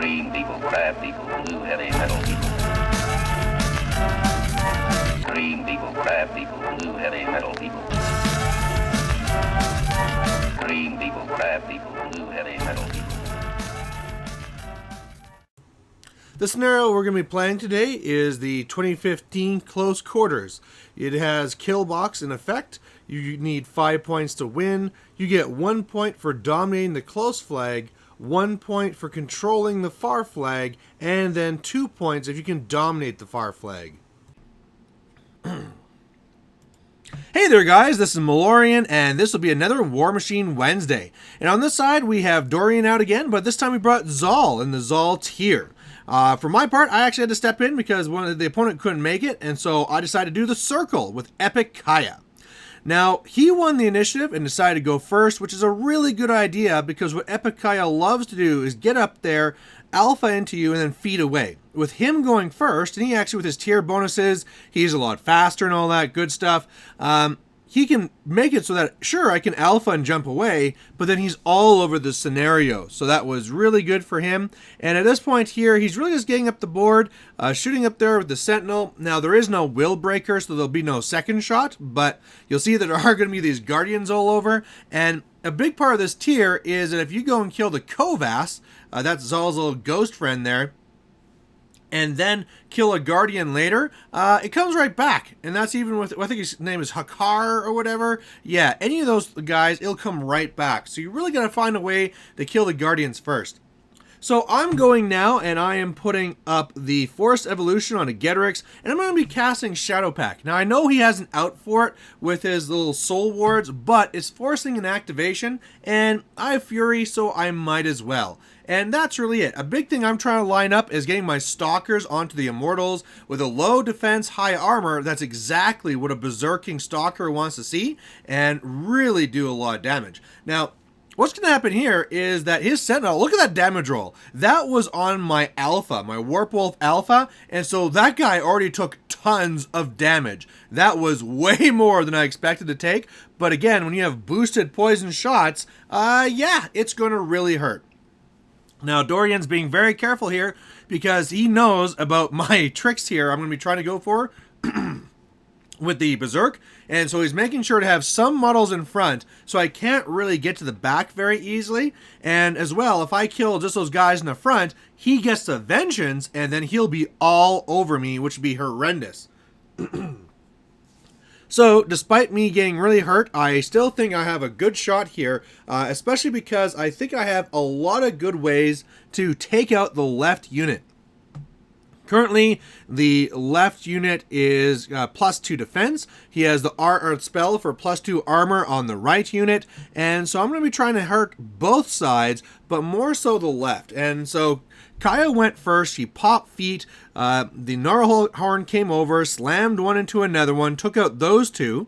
Green people, crab people, blue heavy metal people. Green people, crab people, blue heavy metal people. Green people, crab people, blue heavy metal people. The scenario we're going to be playing today is the 2015 Close Quarters. It has Kill Box in effect. You need 5 points to win. You get 1 point for dominating the close flag, 1 point for controlling the far flag, and then 2 points if you can dominate the far flag. Hey there guys, this is Malorian, and this will be another War Machine Wednesday. And on this side we have Dorian out again, but this time we brought Zaal in the Zaal tier. For my part, I actually had to step in because the opponent couldn't make it, and so I decided to do the circle with Epic Kaya. Now, he won the initiative and decided to go first, which is a really good idea because what Epic Kaya loves to do is get up there, alpha into you, and then feed away. With him going first, and he actually with his tier bonuses, he's a lot faster and all that good stuff. He can make it so that, sure, I can alpha and jump away, but then he's all over the scenario. So that was really good for him. And at this point here, he's really just getting up the board, shooting up there with the Sentinel. Now, there is no Will Breaker, so there'll be no second shot, but you'll see that there are going to be these Guardians all over. And a big part of this tier is that if you go and kill the Kovas, that's Zaal's little ghost friend there, and then kill a Guardian later, it comes right back. And that's even with, I think his name is Hakar or whatever. Yeah, any of those guys, it'll come right back. So you really got to find a way to kill the Guardians first. So I'm going now, and I am putting up the Forced Evolution on a Getrix, and I'm going to be casting Shadow Pack. Now, I know he has an out for it with his little Soul Wards, but it's forcing an activation, and I have Fury, so I might as well. And that's really it. A big thing I'm trying to line up is getting my Stalkers onto the Immortals with a low defense, high armor. That's exactly what a Berserking Stalker wants to see, and really do a lot of damage. Now, what's going to happen here is that his Sentinel, look at that damage roll. That was on my Alpha, my Warp Wolf Alpha, and so that guy already took tons of damage. That was way more than I expected to take, but again, when you have boosted poison shots, yeah, it's going to really hurt. Now, Dorian's being very careful here because he knows about my tricks here I'm going to be trying to go for with the Berserk, and so he's making sure to have some models in front so I can't really get to the back very easily. And as well, if I kill just those guys in the front, he gets the Vengeance, and then he'll be all over me, which would be horrendous. So, despite me getting really hurt, I still think I have a good shot here, especially because I think I have a lot of good ways to take out the left unit. Currently, the left unit is +2 defense. He has the R spell for +2 armor on the right unit, and so I'm going to be trying to hurt both sides, but more so the left. And so Kaya went first. He popped feet. The Gnarlhorn came over, slammed one into another one, took out those two.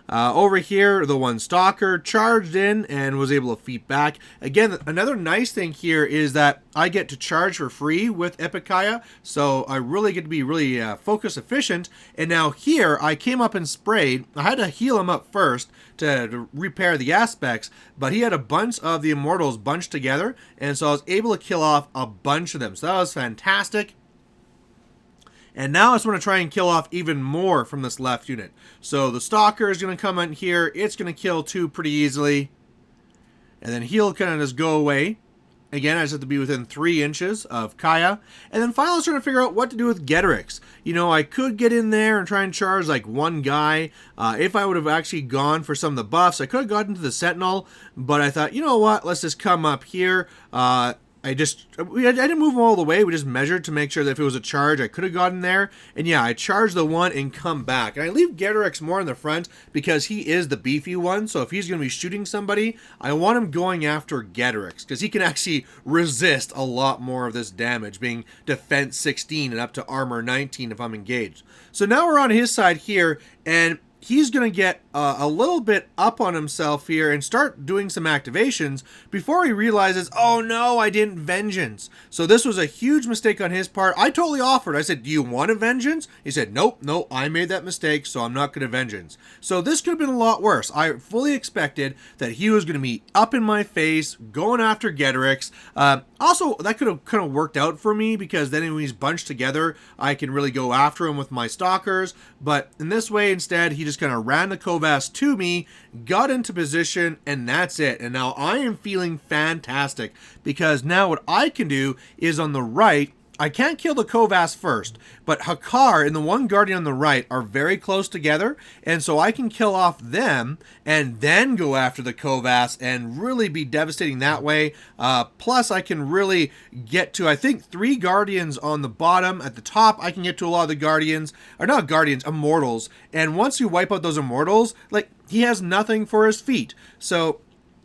Over here, the one Stalker charged in and was able to feet back. Again, another nice thing here is that I get to charge for free with Epic Kaya, so I really get to be really focus efficient. And now here, I came up and sprayed. I had to heal him up first to repair the aspects, but he had a bunch of the Immortals bunched together, and so I was able to kill off a bunch of them. So that was fantastic. And now I just want to try and kill off even more from this left unit. So the Stalker is going to come in here. It's going to kill two pretty easily. And then he'll kind of just go away. Again, I just have to be within 3 inches of Kaya. And then finally I was trying to figure out what to do with Getrix. You know, I could get in there and try and charge like one guy. If I would have actually gone for some of the buffs, I could have gotten to the Sentinel. But I thought, you know what, let's just come up here. I didn't move them all the way. We just measured to make sure that if it was a charge, I could have gotten there. And yeah, I charged the one and come back. And I leave Getrix more in the front because he is the beefy one. So if he's going to be shooting somebody, I want him going after Getrix because he can actually resist a lot more of this damage, being defense 16 and up to armor 19 if I'm engaged. So now we're on his side here, and he's going to get a little bit up on himself here and start doing some activations before he realizes, oh no, I didn't Vengeance. So this was a huge mistake on his part. I totally offered. I said, do you want a Vengeance? He said, nope, no, I made that mistake, so I'm not going to Vengeance. So this could have been a lot worse. I fully expected that he was going to be up in my face, going after Getrix. I Also, that could have kind of worked out for me because then when he's bunched together, I can really go after him with my stalkers. But in this way, instead, he just kind of ran the Kovas to me, got into position, and that's it. And now I am feeling fantastic because now what I can do is on the right, I can't kill the Kovas first, but Hakar and the one Guardian on the right are very close together, and so I can kill off them and then go after the Kovas and really be devastating that way. Plus, I can really get to, I think, 3 Guardians on the bottom. At the top, I can get to a lot of the Guardians, or not Guardians, Immortals, and once you wipe out those Immortals, like, he has nothing for his feet. So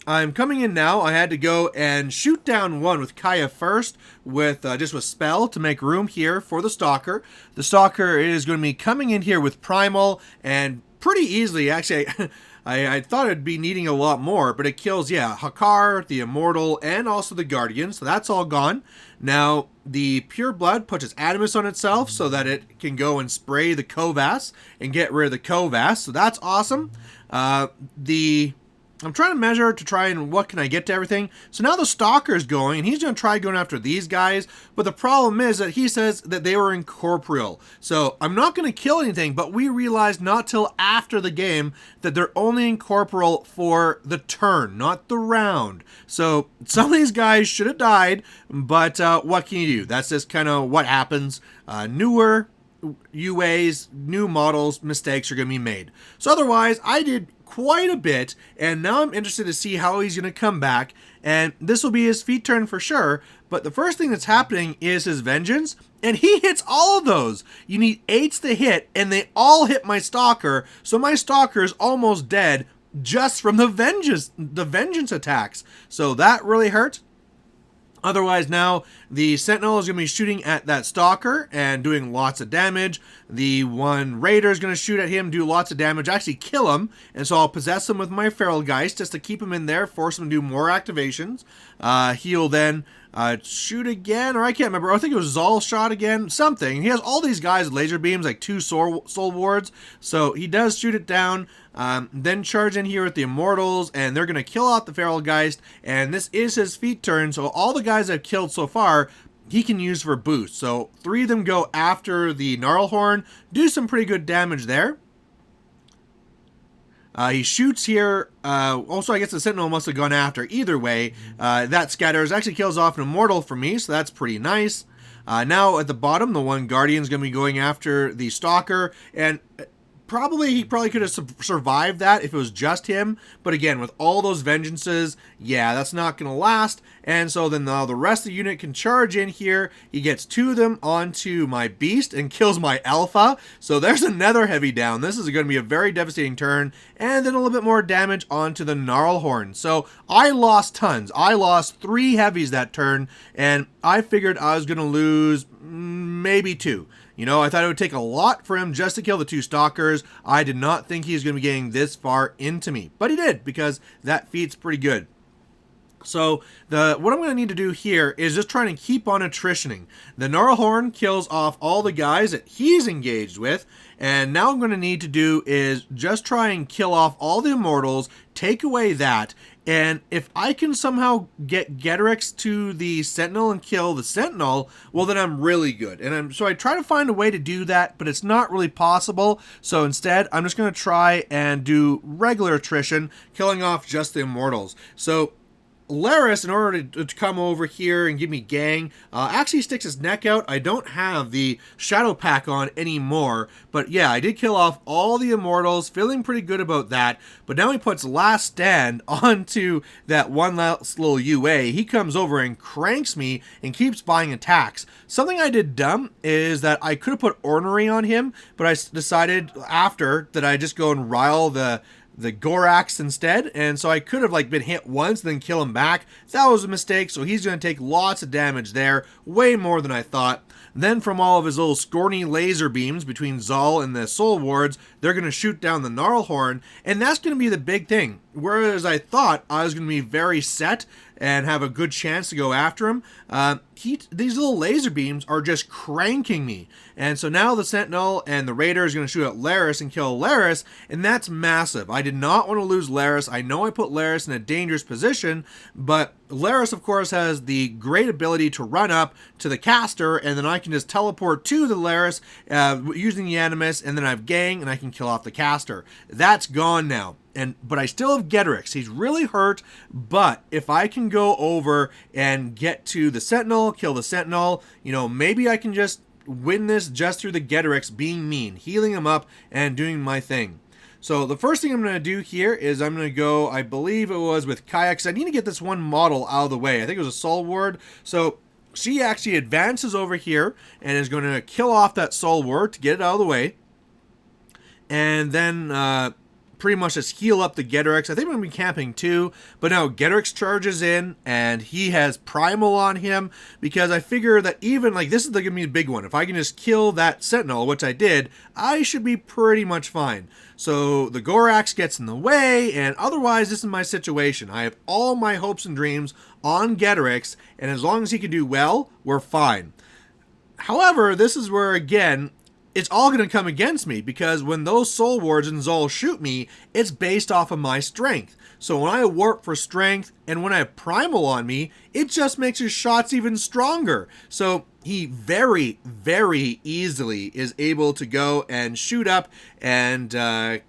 I'm coming in now. I had to go and shoot down one with Kaya first with just with Spell to make room here for the Stalker. The Stalker is going to be coming in here with Primal and pretty easily. Actually, I thought it'd be needing a lot more, but it kills, yeah, Hakar, the Immortal, and also the Guardian, so that's all gone. Now, the Pure Blood puts its Animus on itself so that it can go and spray the Kovas and get rid of the Kovas, so that's awesome. I'm trying to measure to try and what can I get to everything. So now the Stalker's going, and he's going to try going after these guys. But the problem is that he says that they were incorporeal. So I'm not going to kill anything, but we realized not till after the game that they're only incorporeal for the turn, not the round. So some of these guys should have died, but what can you do? That's just kind of what happens. Newer UAs, new models, mistakes are going to be made. So otherwise, I did quite a bit, and now I'm interested to see how he's going to come back, and this will be his feat turn for sure, but the first thing that's happening is his Vengeance, and he hits all of those. You need 8s to hit, and they all hit my Stalker, so my Stalker is almost dead just from the Vengeance attacks, so that really hurt. Otherwise, now the Sentinel is going to be shooting at that Stalker and doing lots of damage. The one Raider is going to shoot at him, do lots of damage, actually kill him. And so I'll possess him with my Feral Geist just to keep him in there, force him to do more activations. He'll then shoot again, or I can't remember. I think it was Zaal shot again, something. He has all these guys with laser beams, like 2 soul wards. So he does shoot it down. Then charge in here with the Immortals, and they're going to kill out the Feral Geist, and this is his feat turn, so all the guys I've killed so far, he can use for boost. So 3 of them go after the Gnarlhorn, do some pretty good damage there. He shoots here. Also, I guess the Sentinel must have gone after. Either way, that scatters actually kills off an Immortal for me, so that's pretty nice. Now at the bottom, the one Guardian's going to be going after the Stalker, and he probably could have survived that if it was just him, but again, with all those Vengeances, yeah, that's not going to last, and so then now the rest of the unit can charge in here. He gets 2 of them onto my Beast and kills my Alpha, so there's another heavy down. This is going to be a very devastating turn, and then a little bit more damage onto the Gnarlhorn. So I lost tons. I lost 3 heavies that turn, and I figured I was going to lose maybe 2. You know, I thought it would take a lot for him just to kill the 2 Stalkers. I did not think he was going to be getting this far into me. But he did, because that feat's pretty good. So, what I'm going to need to do here is just trying to keep on attritioning. The Gnarlhorn kills off all the guys that he's engaged with. And now what I'm going to need to do is just try and kill off all the Immortals, take away that, and if I can somehow get Getrix to the Sentinel and kill the Sentinel, well then I'm really good. And so I try to find a way to do that, but it's not really possible. So instead, I'm just going to try and do regular attrition, killing off just the Immortals. So Laris, in order to come over here and give me gang, actually sticks his neck out. I don't have the Shadow Pack on anymore, but yeah, I did kill off all the Immortals, feeling pretty good about that, but now he puts Last Stand onto that one last little UA. He comes over and cranks me and keeps buying attacks. Something I did dumb is that I could have put Ornery on him, but I decided after that I just go and rile the Gorax instead, and so I could have like been hit once and then kill him back. That was a mistake, so he's going to take lots of damage there, way more than I thought. Then from all of his little scorny laser beams between Zaal and the Soul Wards, they're going to shoot down the Gnarlhorn, and that's going to be the big thing. whereas I thought I was going to be very set and have a good chance to go after him, these little laser beams are just cranking me. And so now the Sentinel and the Raider is going to shoot at Laris and kill Laris, and that's massive. I did not want to lose Laris. I know I put Laris in a dangerous position, but Laris, of course, has the great ability to run up to the caster, and then I can just teleport to the Laris using the Animus, and then I have Gang, and I can kill off the caster. That's gone now. But I still have Getrix. He's really hurt, but if I can go over and get to the Sentinel, kill the Sentinel, maybe I can just win this just through the Getrix being mean, healing him up, and doing my thing. So the first thing I'm going to do here is I'm going to go, I believe it was with Kaya, because I need to get this one model out of the way. I think it was a Soul Ward. So she actually advances over here and is going to kill off that Soul Ward to get it out of the way. And then pretty much just heal up the Getrix. I think I'm going to be camping too, but now Getrix charges in and he has Primal on him, because I figure that even like this is going to be a big one. If I can just kill that Sentinel, which I did, I should be pretty much fine. So the Gorax gets in the way, and otherwise this is my situation. I have all my hopes and dreams on Getrix, and as long as he can do well, we're fine. However, this is where, again, it's all going to come against me, because when those Soul Wards and Zaal shoot me, it's based off of my strength. So when I warp for strength and when I have Primal on me, it just makes his shots even stronger. So he very, very easily is able to go and shoot up and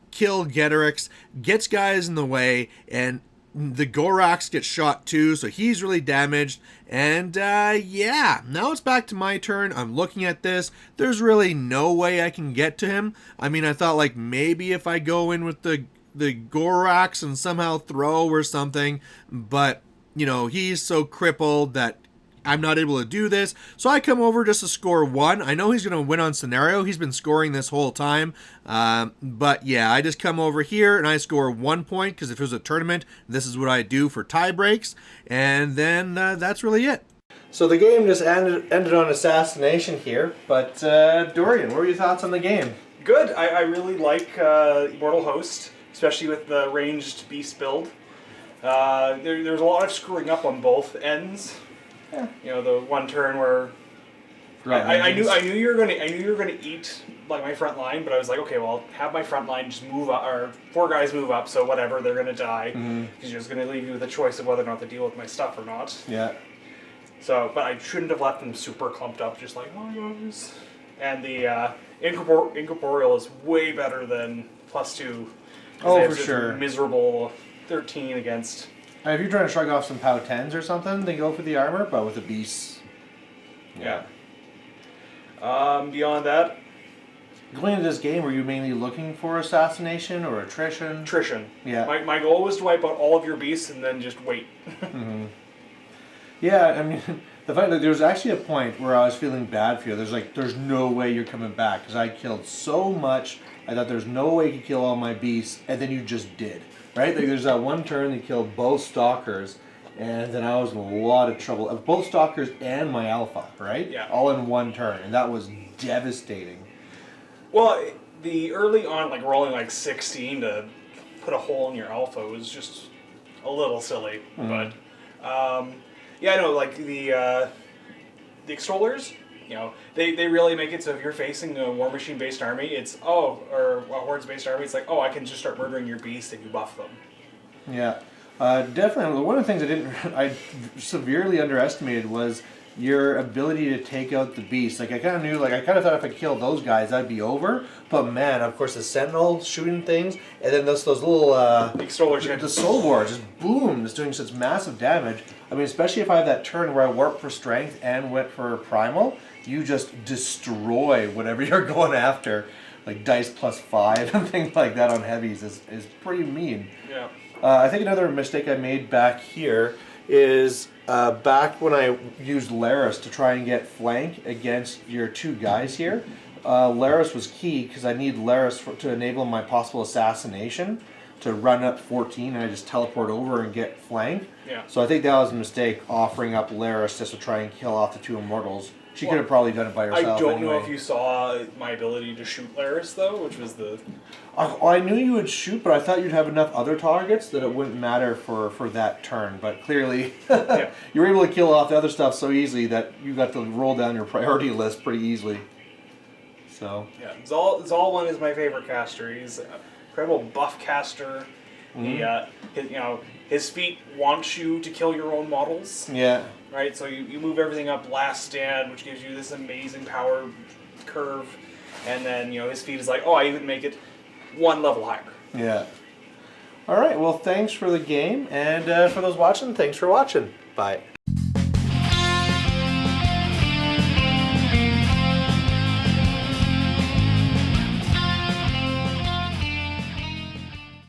kill Getrix, gets guys in the way, and the Gorax gets shot too, so he's really damaged. And yeah, now it's back to my turn. I'm looking at this. There's really no way I can get to him. I mean, I thought like maybe if I go in with the Gorax and somehow throw or something, but he's so crippled that I'm not able to do this. So I come over just to score 1. I know he's going to win on scenario. He's been scoring this whole time. But yeah, I just come over here and I score 1 point, because if it was a tournament, this is what I do for tie breaks. And then that's really it. So the game just ended on assassination here. But Dorian, what were your thoughts on the game? Good. I really like Immortal Host, especially with the ranged beast build. There's a lot of screwing up on both ends. Yeah. The one turn where I knew you were gonna eat like my front line, but I was like, okay, well, have my front line just move up, or 4 guys move up, so whatever, they're gonna die. Because you're just gonna leave you with a choice of whether or not to deal with my stuff or not. Yeah. So, but I shouldn't have left them super clumped up, just like, oh yes. And the incorporeal is way better than +2. Oh, for sure. Miserable 13 against. If you're trying to shrug off some POW 10s or something, then go for the armor, but with the beasts. Yeah. Beyond that, going into this game, were you mainly looking for assassination or attrition? Attrition. Yeah. My goal was to wipe out all of your beasts and then just wait. Yeah, I mean, the fact that there was actually a point where I was feeling bad for you. There's no way you're coming back, because I killed so much. I thought there's no way you could kill all my beasts, and then you just did. Right? There's that one turn that killed both Stalkers, and then I was in a lot of trouble. Both Stalkers and my Alpha, right? Yeah. All in one turn, and that was devastating. Well, the early on, like rolling like 16 to put a hole in your Alpha was just a little silly. But yeah, I know, like the extollers, they really make it so if you're facing a War Machine based army, it's or a Hordes based army, it's like, I can just start murdering your beast if you buff them. Yeah, definitely. One of the things I severely underestimated was your ability to take out the beast. Like I kind of knew, I kind of thought if I killed those guys, I'd be over. But man, of course, the Sentinel shooting things, and then those little extollers, the Soul Wars, just boom, just doing such massive damage. I mean, especially if I have that turn where I warp for strength and went for Primal, you just destroy whatever you're going after. Like dice +5 and things like that on heavies is pretty mean. Yeah. I think another mistake I made back here is back when I used Laris to try and get flank against your 2 guys here. Laris was key because I need Laris to enable my possible assassination. to run up 14 and I just teleport over and get flank. Yeah. So I think that was a mistake, offering up Laris just to try and kill off the 2 immortals. She could have probably done it by herself. I don't anyway. know if you saw my ability to shoot Laris though, which was the. I knew you would shoot, but I thought you'd have enough other targets that it wouldn't matter for that turn. But clearly, you were able to kill off the other stuff so easily that you got to roll down your priority list pretty easily. So Yeah, Zaal one is my favorite caster. He's an incredible buff caster. His feat wants you to kill your own models. yeah, Right, so you move everything up last stand, which gives you this amazing power curve, and then his feat is like, oh, I even make it 1 level higher. yeah. All right. Well, thanks for the game, and for those watching, thanks for watching. Bye.